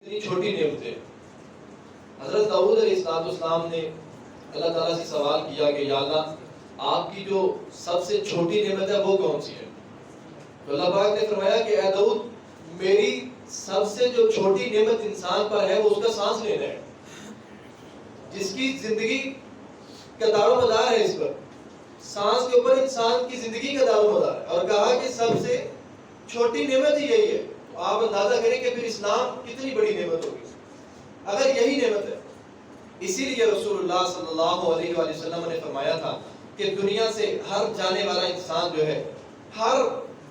اتنی چھوٹی نعمتیں. حضرت داؤد علیہ السلام نے اللہ تعالیٰ سے سوال کیا کہ یا اللہ آپ کی جو سب سے چھوٹی نعمت ہے وہ کون سی ہے؟ تو اللہ پاک نے فرمایا کہ اے داؤد میری سب سے جو چھوٹی نعمت انسان پر ہے وہ اس کا سانس لینا ہے، جس کی زندگی کا دار و مدار ہے اس پر، سانس کے اوپر انسان کی زندگی کا دار و مدار ہے. اور کہا کہ سب سے چھوٹی نعمت ہی یہی ہے. تو آپ اندازہ کریں کہ پھر اسلام کتنی بڑی نعمت ہوگی اگر یہی نعمت ہے. اسی لیے رسول اللہ صلی اللہ علیہ وآلہ وسلم نے فرمایا تھا کہ دنیا سے ہر جانے والا انسان جو ہے، ہر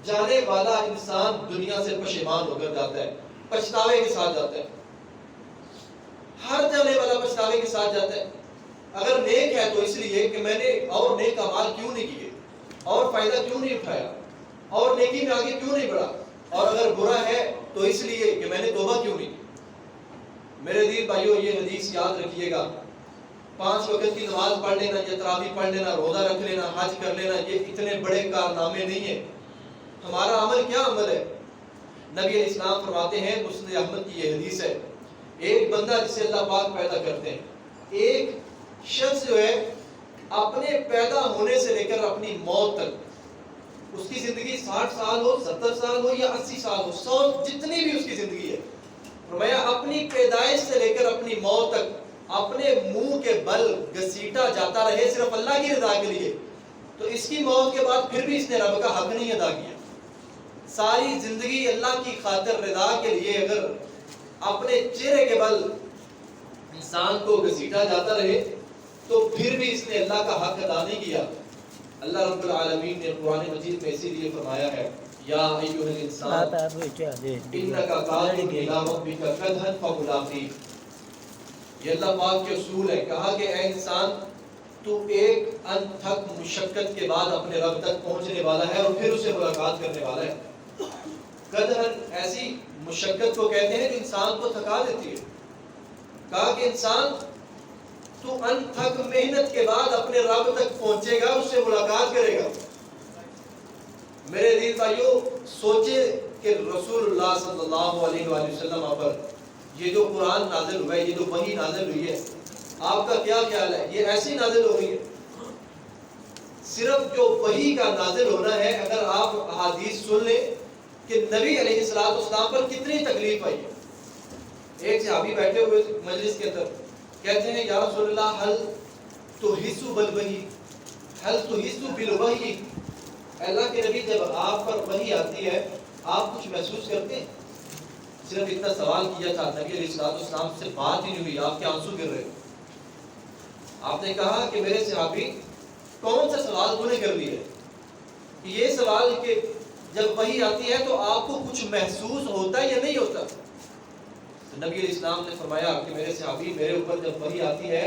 جانے والا انسان دنیا سے پشیمان ہو کر جاتا ہے، پچھتاوے کے ساتھ جاتا ہے. ہر جانے والا پچھتاوے کے ساتھ جاتا ہے. اگر نیک ہے تو اس لیے کہ میں نے اور نیک اعمال کیوں نہیں کیے، اور فائدہ کیوں نہیں اٹھایا، اور نیکی میں آگے کیوں نہیں بڑھا. اور اگر برا ہے تو اس لیے کہ میں نے توبہ کیوں نہیں کی. میرے دین بھائیو یہ حدیث یاد رکھیے گا. 5 وقت کی نماز پڑھ لینا یا تراویح پڑھ لینا، روزہ رکھ لینا، حج کر لینا، یہ اتنے بڑے کارنامے نہیں ہیں. ہمارا عمل کیا عمل ہے؟ نبی علیہ السلام فرماتے ہیں، مسند احمد کی یہ حدیث ہے، ایک بندہ جسے اللہ پاک پیدا کرتے ہیں، ایک شخص جو ہے اپنے پیدا ہونے سے لے کر اپنی موت تک، اس کی زندگی 60 سال ہو، 70 سال ہو یا 80 سال ہو، 100 جتنی بھی اس کی زندگی ہے، فرمایا اپنی پیدائش سے لے کر اپنی موت تک اپنے منہ کے بل گھسیٹا جاتا رہے صرف اللہ کی رضا کے لیے، تو اس کی موت کے بعد پھر بھی اس نے رب کا حق نہیں ادا کیا. ساری زندگی اللہ کی خاطر رضا کے لیے اگر اپنے چہرے کے بل انسان کو گھسیٹا جاتا رہے تو پھر بھی اس نے اللہ کا حق ادا نہیں کیا. اللہ رب العالمین نے قرآن مجید میں اسی لیے فرمایا ہے، یا ایھا الانسان انک قادر الی ربک قدحا فملاقیہ. یہ اللہ پاک کے اصول ہے. کہا کہ اے انسان تو ایک انتھک مشقت کے بعد اپنے رب تک پہنچنے والا ہے اور پھر اسے ملاقات کرنے والا ہے. قدحن ایسی مشقت کو کہتے ہیں جو انسان کو تھکا دیتی ہے. کہا کہ انسان تو انتھک محنت کے بعد اپنے رب تک پہنچے گا، اس سے ملاقات کرے گا. میرے دین بھائیو سوچے کہ رسول اللہ صلی اللہ علیہ وآلہ وسلم پر یہ جو قرآن نازل ہوا ہے، یہ جو وحی نازل ہوئی ہے، آپ کا کیا خیال ہے؟ یہ ایسی نازل ہو رہی ہے؟ صرف جو وحی کا نازل ہونا ہے، اگر آپ احادیث سن لیں کہ نبی علیہ السلام پر کتنی تکلیف آئی ہے. ایک صحابی بیٹھے ہوئے مجلس کے اندر کہتے ہیں، یا رسول اللہ حل تحس بالوحی، حل تحس بالوحی، اللہ کے نبی جب آپ پر وحی آتی ہے آپ کچھ محسوس کرتے ہیں؟ صرف اتنا سوال کیا تھا، نبی علیہ السلام سے بات ہی نہیں ہوئی، آپ کے آنسو گر رہے. آپ نے کہا کہ میرے صحابی کون سا سوال تو نے کر لیا ہے؟ یہ سوال کہ جب وحی آتی ہے تو آپ کو کچھ محسوس ہوتا ہے یا نہیں ہوتا؟ تو نبی علیہ السلام نے فرمایا کہ میرے صحابی میرے اوپر جب وحی آتی ہے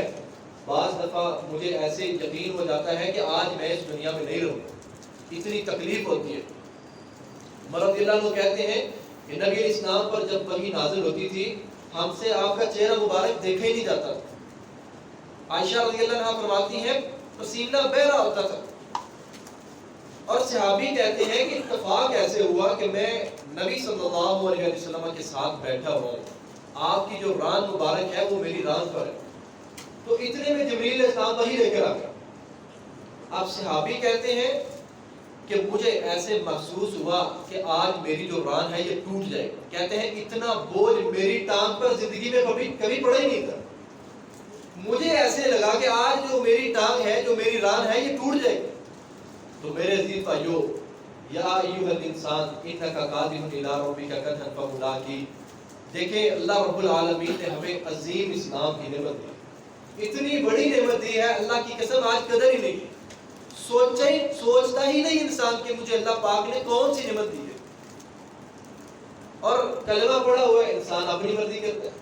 بعض دفعہ مجھے ایسے یقین ہو جاتا ہے کہ آج میں اس دنیا میں نہیں رہوں، اتنی تکلیف ہوتی ہے. عمر رضی اللہ عنہ کہتے ہیں کہ نبی علیہ السلام پر جب وحی نازل ہوتی تھی ہم سے آپ کا چہرہ مبارک دیکھا ہی نہیں جاتا. عائشہ رضی اللہ عنہ فرماتی ہیں پسینہ بہہ رہا ہوتا تھا. اور صحابی کہتے ہیں کہ اتفاق ایسے ہوا کہ میں نبی صلی اللہ علیہ وسلم کے ساتھ بیٹھا ہوا ہوں، آپ کی جو ران مبارک ہے وہ میری ران پر ہے. تو اتنے میں جبریل علیہ السلام وحی لے کر آ گیا. اب صحابی کہتے ہیں کہ مجھے ایسے محسوس ہوا کہ آج میری جو ران ہے یہ ٹوٹ جائے گا. کہتے ہیں اتنا بوجھ میری ٹانگ پر زندگی میں کبھی پڑا ہی نہیں تھا. مجھے ایسے لگا کہ آج جو میری ٹانگ ہے، جو میری ران ہے، یہ ٹوٹ جائے گی. تو میرے عزیز بھائیو، یا ایھا الانسان انک قادر الی ربک قدحا فملاقیہ. دیکھیں اللہ رب العالمین نے ہمیں عظیم اسلام کی نعمت دی، اتنی بڑی نعمت دی ہے، اللہ کی قسم آج قدر ہی نہیں، سوچتا ہی نہیں انسان کہ مجھے اللہ پاک نے کون سی نعمت دی ہے. اور کلمہ پڑھا ہوا ہے انسان اپنی مرضی کرتا ہے،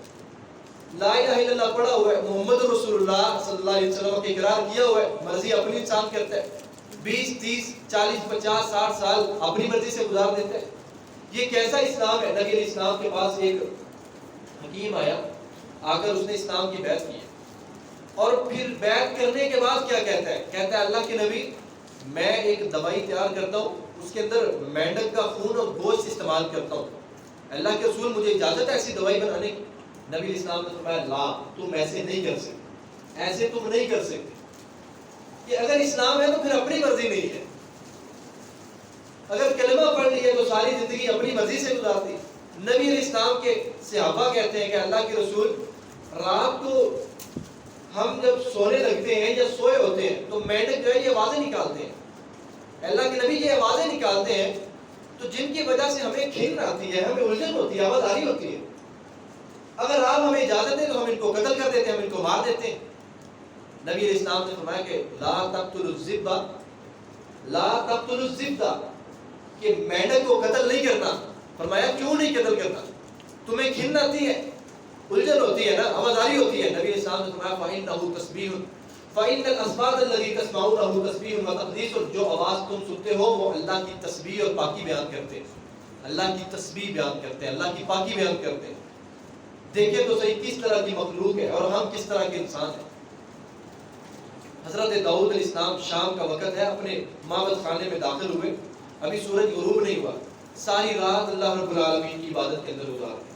لا الہ الا اللہ پڑھا ہوا ہے، محمد رسول اللہ صلی اللہ علیہ وسلم کا اقرار کیا ہوا ہے، مرضی اپنی انسان کرتا ہے، 20 30 40 50 60 سال اپنی مرضی سے گزار دیتا ہے. یہ کیسا اسلام ہے؟ نبی علیہ السلام کے پاس ایک حکیم آیا، آ کر اس نے اسلام کی بیعت کی، اور پھر بیعت کرنے کے بعد کیا کہتا ہے؟ کہتا ہے اللہ کے نبی میں ایک دوائی تیار کرتا ہوں، اس کے اندر مینڈک کا خون اور گوشت استعمال کرتا ہوں، اللہ کے رسول مجھے اجازت ہے ایسی دوائی بنانے کی؟ نبی علیہ السلام نے فرمایا لا، تم ایسے نہیں کر سکتے، ایسے تم نہیں کر سکتے. کہ اگر اسلام ہے تو پھر اپنی مرضی نہیں ہے. اگر کلمہ پڑھ لی ہے تو ساری زندگی اپنی مرضی سے گزارتی. نبی علیہ السلام کے صحابہ کہتے ہیں کہ اللہ کے رسول، رات کو ہم جب سونے لگتے ہیں یا سوئے ہوتے ہیں تو مینڈک جو ہے یہ آوازیں نکالتے ہیں. اللہ کے نبی یہ آوازیں نکالتے ہیں تو جن کی وجہ سے ہمیں کھن آتی ہے، ہمیں الجھن ہوتی ہے، آواز آ رہی ہوتی ہے. اگر آپ ہمیں اجازت دیں تو ہم ان کو قتل کر دیتے ہیں، ہم ان کو مار دیتے ہیں. نبی علیہ السلام نے فرمایا کہ لا تقتلوا الذئب، لا تقتلوا الذئب، کہ مینڈک کو قتل نہیں کرنا. فرمایا کیوں نہیں قتل کرنا؟ تمہیں کھن آتی ہے، الجھن ہوتی ہے نا، آوازاری ہوتی ہے. نبی علیہ السلام نے فرمایا فَإِنَّهُ تَسْبِيحٌ فَإِنَّ الْأَصْوَاتَ الَّتِي تَسْمَعُونَهُ تَسْبِيحٌ وَتَقْدِيسٌ، جو آواز تم سنتے ہو وہ اللہ کی تسبیح اور پاکی بیان کرتے ہیں، اللہ کی تسبیح بیان کرتے ہیں، اللہ کی پاکی بیان کرتے ہیں. دیکھیں تو صحیح کس طرح کی مخلوق ہے اور ہم کس طرح کے انسان ہیں. حضرت داؤد علیہ السلام شام کا وقت ہے، اپنے معبد خانے میں داخل ہوئے، ابھی سورج غروب نہیں ہوا، ساری رات اللہ رب العالمین کی عبادت کے اندر گزار دی.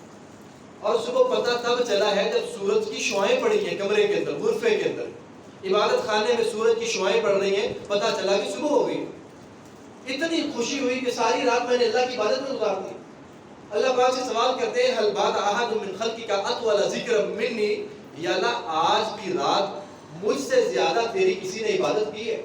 اور صبح پتہ تب چلا ہے جب سورج کی شعائیں پڑی ہیں کمرے کے اندر، غرفے کے اندر، عبادت خانے میں سورج کی شعائیں پڑ رہی ہیں، پتہ چلا کہ صبح ہو گئی. اتنی خوشی ہوئی کہ ساری رات میں نے اللہ کی عبادت میں گزار دی. اللہ پاک سے سوال کرتے ہیں حل بات احد من خلقک اطول ذکر منی، یا اللہ آج کی رات مجھ سے زیادہ تیری کسی نے عبادت کی ہے؟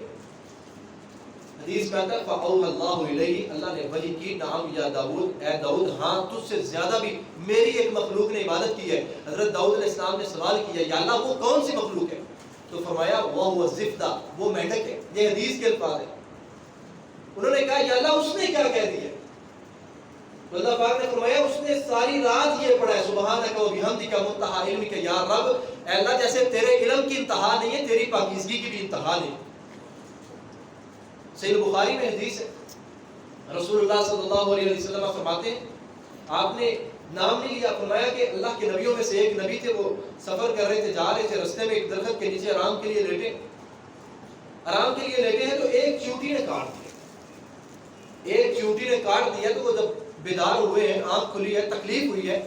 حدیث میں آتا ہے فَأَوْحَى اللَّهُ إِلَيْهِ، اللہ نے وحی کی نعم یا داؤد، اے داؤد ہاں تجھ سے زیادہ بھی میری ایک مخلوق نے عبادت کی ہے. حضرت داؤد علیہ السلام نے سوال کیا یا اللہ وہ کون سی مخلوق ہے؟ تو فرمایا وَهُوَ الزِّفْدَ، وہ مینڈک ہے. یہ حدیث کے الفاظ ہیں. انہوں نے کہا یا اللہ اس نے کیا کہہ دیا؟ تو اللہ پاک نے فرمایا اس نے ساری رات یہ پڑھا ہے سبحانک و بحمدک منتہی علمک یا رب، اے اللہ جیسے تیرے علم کی انتہا نہیں ہے تیری پاکیزگی کی بھی انتہا نہیں. صحیح بخاری میں حدیث ہے، رسول اللہ صلی اللہ علیہ وسلم فرماتے ہیں آپ نے نام نہیں لیا، فرمایا کہ اللہ کے نبیوں میں سے ایک نبی تھے، وہ سفر کر رہے تھے، جا رہے تھے، رستے میں ایک درخت کے نیچے آرام کے لیے لیٹے ہیں تو ایک چیونٹی نے کاٹ دیا. ایک چیونٹی نے کاٹ دیا تو وہ جب بیدار ہوئے ہیں، آنکھ کھلی ہے، تکلیف ہوئی ہے،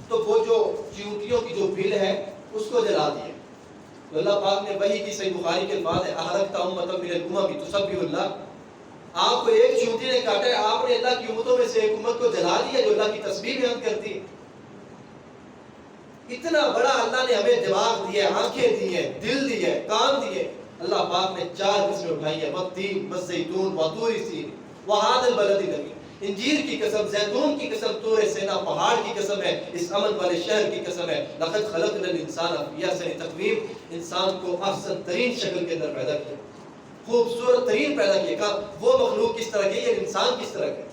تو وہ جو چیونٹیوں کی جو بل ہے اس کو جلا دیا. تو اللہ پاک نے وحی کی، صحیح بخاری کے الفاظ ہے احرقت امۃ من الامم تسبح اللہ، آپ کو ایک چیونٹی نے کاٹا ہے، آپ نے اللہ کی امتوں میں سے ایک امت کو جلا دیا جو اللہ کی تسبیح بیان کرتی ہے. اتنا بڑا اللہ نے ہمیں دماغ دیا ہے، آنکھیں دی ہیں، دل دی ہے، کان دیے. اللہ پاک نے 4 قسمیں اٹھائی ہیں، والتین والزیتون وطور سین وہذا البلد الامین. انجیر کی قسم، زیتون کی قسم، طور سینا پہاڑ کی قسم ہے، اس امن والے شہر کی قسم ہے. لقد خلقنا الانسان فی احسن تقویم، انسان کو احسن ترین شکل کے اندر پیدا کیا، خوبصورت ترین پیدا کیا. کہا وہ مخلوق کس طرح کی ہے، انسان کس طرح کا،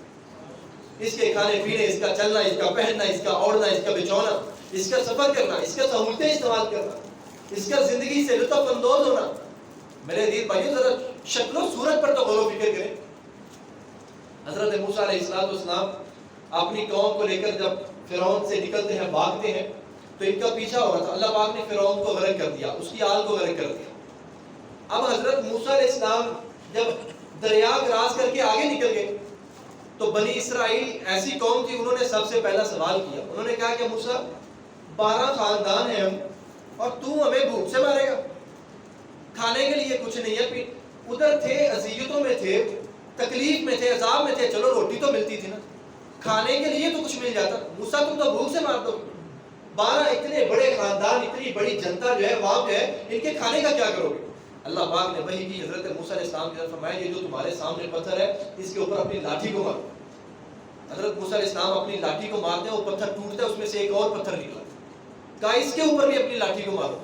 اس کے کھانے پینے، اس کا چلنا، اس کا پہننا، اس کا اوڑھنا، اس کا بچھونا، اس کا سفر کرنا، اس کا سہولتیں استعمال کرنا، اس کا زندگی سے لطف اندوز ہونا. میرے عزیز بھائیو ذرا شکل و صورت پر تو غور و فکر کریں. حضرت موسیٰ علیہ السلام اپنی قوم کو لے کر جب فرعون سے نکلتے ہیں، بھاگتے ہیں، تو ان کا پیچھا ہو رہا تھا. اللہ پاک نے فرعون کو غرق کر دیا، اس کی آل کو غرق کر دیا. اب حضرت موسیٰ علیہ السلام جب دریا کراس کر کے آگے نکل گئے تو بنی اسرائیل ایسی قوم تھی، انہوں نے سب سے پہلا سوال کیا. انہوں نے کہا کہ موسیٰ 12 خاندان ہیں ہم، اور تو ہمیں بھوک سے مارے گا، کھانے کے لیے کچھ نہیں ہے. پھر ادھر تھے، اذیتوں میں تھے، تکلیف میں تھے، عذاب میں تھے، چلو روٹی تو ملتی تھی نا، کھانے کے لیے تو کچھ مل جاتا. موسیٰ تم تو بھوک سے مار دو. 12 اتنے بڑے خاندان، اتنی بڑی جنتا جو ہے وہاں جو ہے، ان کے کھانے کا کیا کرو گے؟ اللہ پاک نے وحی کی، حضرت موسیٰ علیہ السلام کی طرف فرمایا یہ جو تمہارے سامنے پتھر ہے اس کے اوپر اپنی لاٹھی کو مارو. حضرت موسیٰ علیہ السلام اپنی لاٹھی کو مارتے ہیں، وہ پتھر ٹوٹتا ہے، اس میں سے ایک اور پتھر نکلا. کہا اس کے اوپر بھی اپنی لاٹھی کو مارو.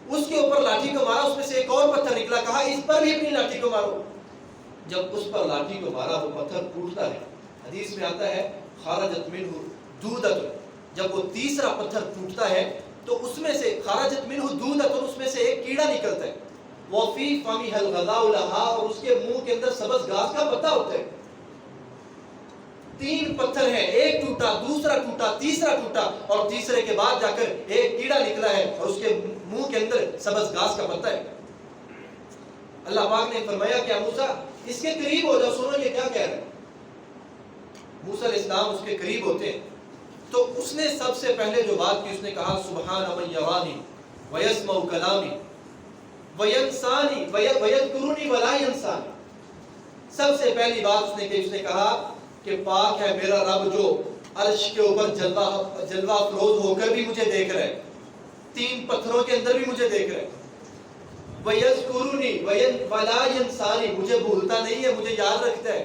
اس کے اوپر لاٹھی کو مارا، اس میں سے ایک اور پتھر نکلا. کہا اس پر بھی اپنی لاٹھی کو مارو. جب اس پر لاٹھی کو مارا وہ پتھر ٹوٹتا ہے. حدیث میں آتا ہے خارجت منہ دودۃ، جب وہ تیسرا پتھر ٹوٹتا ہے تو اس میں سے خارجت منہ دودۃ، اس میں سے ایک کیڑا نکلتا ہے. وفی فمہ الغذاء لہا، اور اس کے منہ کے اندر سبز گھاس کا پتا ہوتا ہے. 3 پتھر ہیں، ایک ٹوٹا، دوسرا ٹوٹا، تیسرا ٹوٹا، اور تیسرے کے بعد جا کر ایک کیڑا نکلا ہے اور اس کے منہ کے اندر سبز گھاس کا پتا ہے. اللہ پاک نے فرمایا کہ موسیٰ اس کے قریب ہو جاؤ، سنو یہ کیا کہہ رہا ہے. موسیٰ علیہ السلام اس کے قریب ہوتے ہیں تو اس نے سب سے پہلے جو بات کی اس نے کہا سبحان من یرانی ویسمع کلامی وینسانی ویذکرنی ولا ینسانی. سب سے پہلی بات اس نے کی، اس نے کہا کہ پاک ہے میرا رب جو عرش کے اوپر جلوہ افروز ہو کر بھی مجھے دیکھ رہا ہے، 3 پتھروں کے اندر بھی مجھے دیکھ رہا ہے. وَيَذْكُرُنِي وَلَا يَنْسَانِي، مجھے بھولتا نہیں ہے، مجھے یاد رکھتا ہے.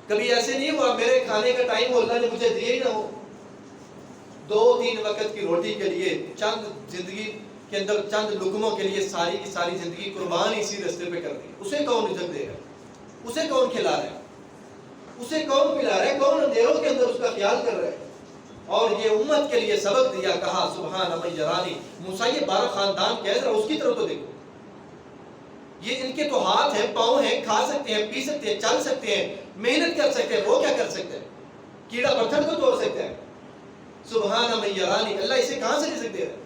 کبھی ایسے نہیں ہوا میرے کھانے کا ٹائم ہو اللہ نے مجھے دیا ہی نہ ہو. 2-3 وقت کی روٹی کے لیے چند زندگی کے اندر چند لقموں کے لیے ساری کی ساری زندگی قربان اسی راستے پہ کر دی. اسے کون رزق دے رہا ہے؟ اسے کون کھلا رہا ہے؟ اسے کون پلا رہا ہے؟ کون اندھیروں کے اندر اس کا خیال کر رہا ہے؟ اور یہ امت کے لیے سبق دیا، کہا سبحان من یرانی. موسیٰ یہ 12 خاندان کہہ رہا، اس کی طرف تو دیکھو. یہ ان کے تو ہاتھ ہیں، پاؤں ہیں، کھا سکتے ہیں، پی سکتے ہیں، چل سکتے ہیں، محنت کر سکتے ہیں. وہ کیا کر سکتے ہیں؟ کیڑا پتھر کو توڑ سکتے ہیں. سبحان من یرانی، اللہ اسے کہاں سے رزق دے رہا ہے؟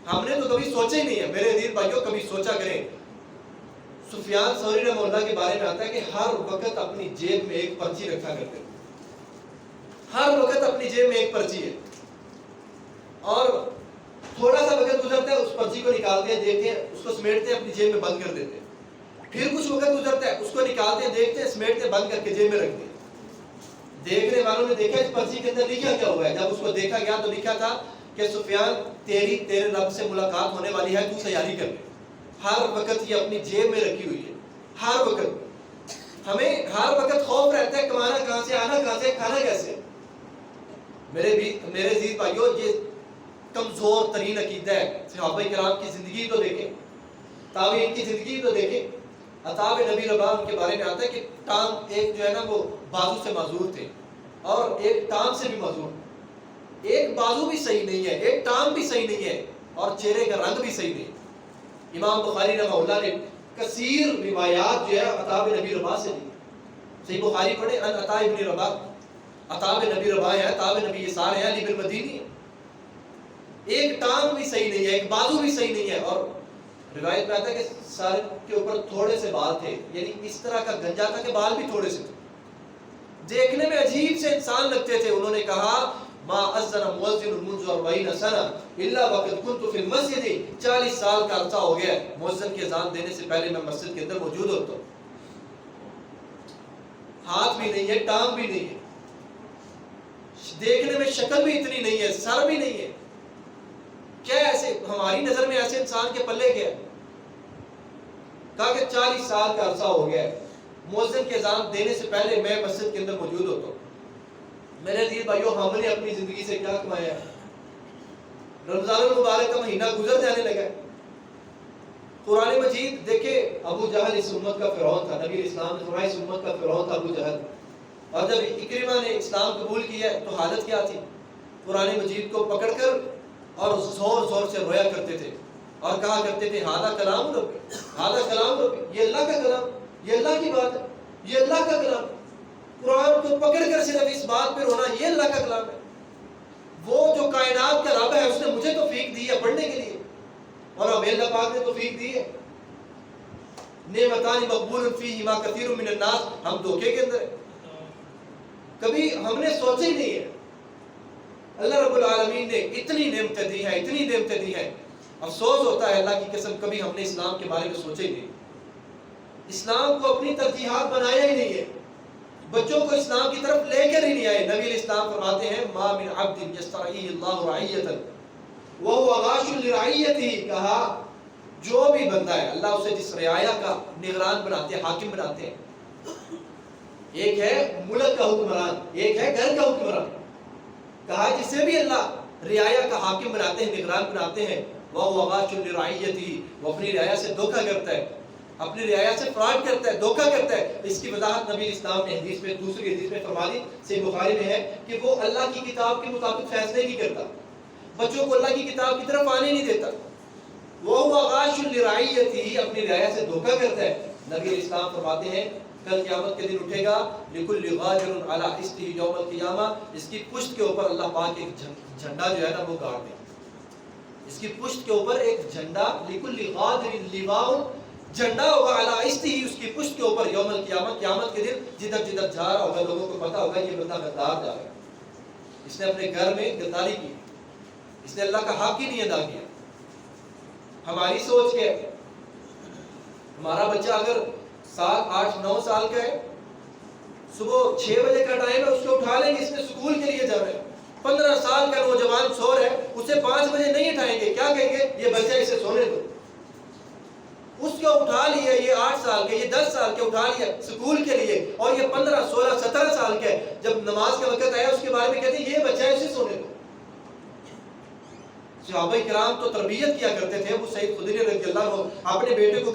ہم نے تو کبھی سوچا ہی نہیں ہے. میرے عزیز بھائیوں کبھی سوچا کریں. سفیان ثوری رحمہ اللہ کے بارے میں آتا ہے کہ ہر وقت اپنی جیب میں ایک پرچی رکھا کرتے ہیں. ہر وقت اپنی جیب میں ایک پرچی ہے، اور تھوڑا سا وقت گزرتا ہے اس پرچی کو نکالتے ہیں، دیکھتے ہیں، اس کو سمیٹتے ہیں، اپنی جیب میں بند کر دیتے ہیں. پھر کچھ وقت گزرتا ہے، اس کو نکالتے ہیں، دیکھتے ہیں، سمیٹتے ہیں، بند کر کے جیب میں رکھتے ہیں. دیکھنے والوں نے دیکھا اس پرچی کے اندر لکھا کیا ہوا ہے. جب اس کو دیکھا گیا تو لکھا تھا کہ سفیان تیرے رب سے ملاقات ہونے والی ہے، تو تیاری کر لے. ہر وقت یہ اپنی جیب میں رکھی ہوئی ہے. ہر وقت ہمیں ہر وقت خوف رہتا ہے کمانا کہاں سے، آنا کہاں سے، کھانا کیسے. میرے عزیز بھائیوں یہ کمزور ترین عقیدہ ہے. صحابہ کرام کی زندگی تو دیکھیں، تابعین کی زندگی تو دیکھیں. عطا بن نبی رباح کے بارے میں آتا ہے کہ ٹانگ ایک جو ہے نا وہ بازو سے معذور تھے، اور ایک ٹانگ سے بھی معذور. ایک بازو بھی صحیح نہیں ہے، ایک ٹانگ بھی صحیح نہیں ہے، اور چہرے کا رنگ بھی صحیح نہیں. امام بخاری رحمہ اللہ نے کثیر روایات جو ہے عطا بن نبی رباح سے لی. صحیح بخاری پڑھیں، ان عطا بن رباح، عطا بن نبی رباح ہے، عطا بن نبی یسار ہے، علی بن مدینی ہے. ایک ٹانگ بھی صحیح نہیں ہے، ایک بازو بھی صحیح نہیں ہے. اور روایت میں آتا ہے کہ سر کے اوپر تھوڑے سے بال تھے، یعنی اس طرح کا گنجا تھا کہ بال بھی تھوڑے سے تھے، دیکھنے میں عجیب سے انسان لگتے تھے. انہوں نے کہا ما اذن مؤذن منذ 40 سنہ الا وقد كنت في المسجد، 40 سال کا عرصہ ہو گیا مؤذن کی اذان دینے سے پہلے میں مسجد کے اندر موجود ہوتا ہوں. ہاتھ بھی نہیں ہے، ٹانگ بھی نہیں ہے، دیکھنے میں شکل بھی اتنی نہیں ہے، سر بھی نہیں ہے. کیا ایسے ہماری نظر میں ایسے انسان کے پلے گیا؟ کہا کہ 40 سال کا عرصہ ہو گیا ہے مؤذن کے اذان دینے سے پہلے میں مسجد کے اندر موجود ہوتا ہوں. میرے عزیز بھائیوں ہم نے اپنی زندگی سے کیا کمایا ہے؟ رمضان المبارک کا مہینہ گزر جانے لگا ہے. قرآن مجید دیکھیں، ابو جہل اس امت کا فرعون تھا. نبی اسلام نے فرمایا اس امت کا فرعون تھا ابو جہل. اور جب اکرمہ نے اسلام قبول کیا تو حالت کیا تھی؟ قرآن مجید کو پکڑ کر اور زور زور سے رویا کرتے تھے اور کہا کرتے تھے ہذا کلام ربی، ہذا کلام ربی، یہ اللہ کا کلام، یہ اللہ کی بات ہے، یہ اللہ کا کلام. قرآن کو پکڑ کر صرف اس بات پہ رونا، یہ اللہ کا کلام ہے. وہ جو کائنات کا رب ہے اس نے مجھے توفیق دی ہے پڑھنے کے لیے، اور ہمیں اللہ پاک نے توفیق دی ہے. نعمتان مقبول فیہما کثیر من الناس، ہم دھوکے کے اندر ہیں. کبھی ہم نے سوچا ہی نہیں ہے. اللہ رب العالمین نے اتنی نعمتیں دی ہیں، اتنی نعمتیں دی ہیں. افسوس ہوتا ہے اللہ کی قسم کبھی ہم نے اسلام کے بارے میں سوچا ہی نہیں. اسلام کو اپنی ترجیحات بنایا ہی نہیں ہے، بچوں کو اسلام کی طرف لے کر ہی نہیں آئے. نبی الاسلام فرماتے ہیں ما من عبد یسترعیہ اللہ رعیۃ وہو غاش لرعیتہ، کہا جو بھی بندہ ہے اللہ اسے جس رعایا کا نگران بناتے ہیں، حاکم بناتے ہیں. ایک ہے ملک کا حکمران، ایک ہے گھر کا حکمران. کہا جسے بھی اللہ رعایا کا حاکم بناتے ہیں، نگران بناتے ہیں، وہو غاش لرعیتہ، وہ اپنی رعایا سے دھوکہ کرتا ہے، اپنی رعایا سے فراڈ کرتا ہے، دھوکہ کرتا ہے. اس کی وضاحت نبی اسلام نے حدیث میں، دوسری حدیث میں فرما دی، صحیح بخاری میں ہے کہ وہ اللہ کی کتاب کے مطابق فیصلے نہیں کرتا، بچوں کو اللہ کی کتاب کی طرف آنے نہیں دیتا. وہ غاش لرعیتہ، اپنی رعایا سے دھوکہ کرتا ہے. نبی اسلام فرماتے ہیں کل قیامت کے دن اٹھے گا لکل غاجر علی حسطہ یوم القیامہ، اس کی پشت کے اوپر اللہ پاک ایک جھنڈا جو ہے نا وہ گاڑ دے. اس کی پشت کے اوپر ایک جھنڈا، لکل غادر لواء، جھنڈا ہوگا علی حسطہ، اس کی پشت کے اوپر یوم القیامہ، قیامت کے دن. جدھر جدھر جا رہا ہوگا لوگوں کو پتا ہوگا یہ بندہ غدار جا رہا ہے. اس نے اپنے گھر میں غداری کی، اس نے اللہ کا حق ہی نہیں ادا کیا۔ ہماری سوچ کیا ہے؟ ہمارا بچہ اگر 7 8 9 سال کا ہے، صبح 6 بجے کا ٹائم ہے، اس کو اٹھا لیں گے، اس نے اسکول کے لیے جانا ہے۔ 15 سال کا نوجوان سو رہا ہے، اسے 5 بجے نہیں اٹھائیں گے، کیا کہیں گے؟ یہ بچہ اسے سونے دو۔ اس کو اٹھا لیا، یہ 8 سال کے، یہ 10 سال کے اٹھا لیا اسکول کے لیے، اور یہ 15 16 17 سال کے جب نماز کا وقت آیا اس کے بارے میں کہتے ہیں یہ بچہ ہے، اسے سونے دو۔ صحابہ کرام تو تربیت کیا کرتے تھے۔ ابو سعید خدری رضی اللہ عنہ اپنے بیٹے کو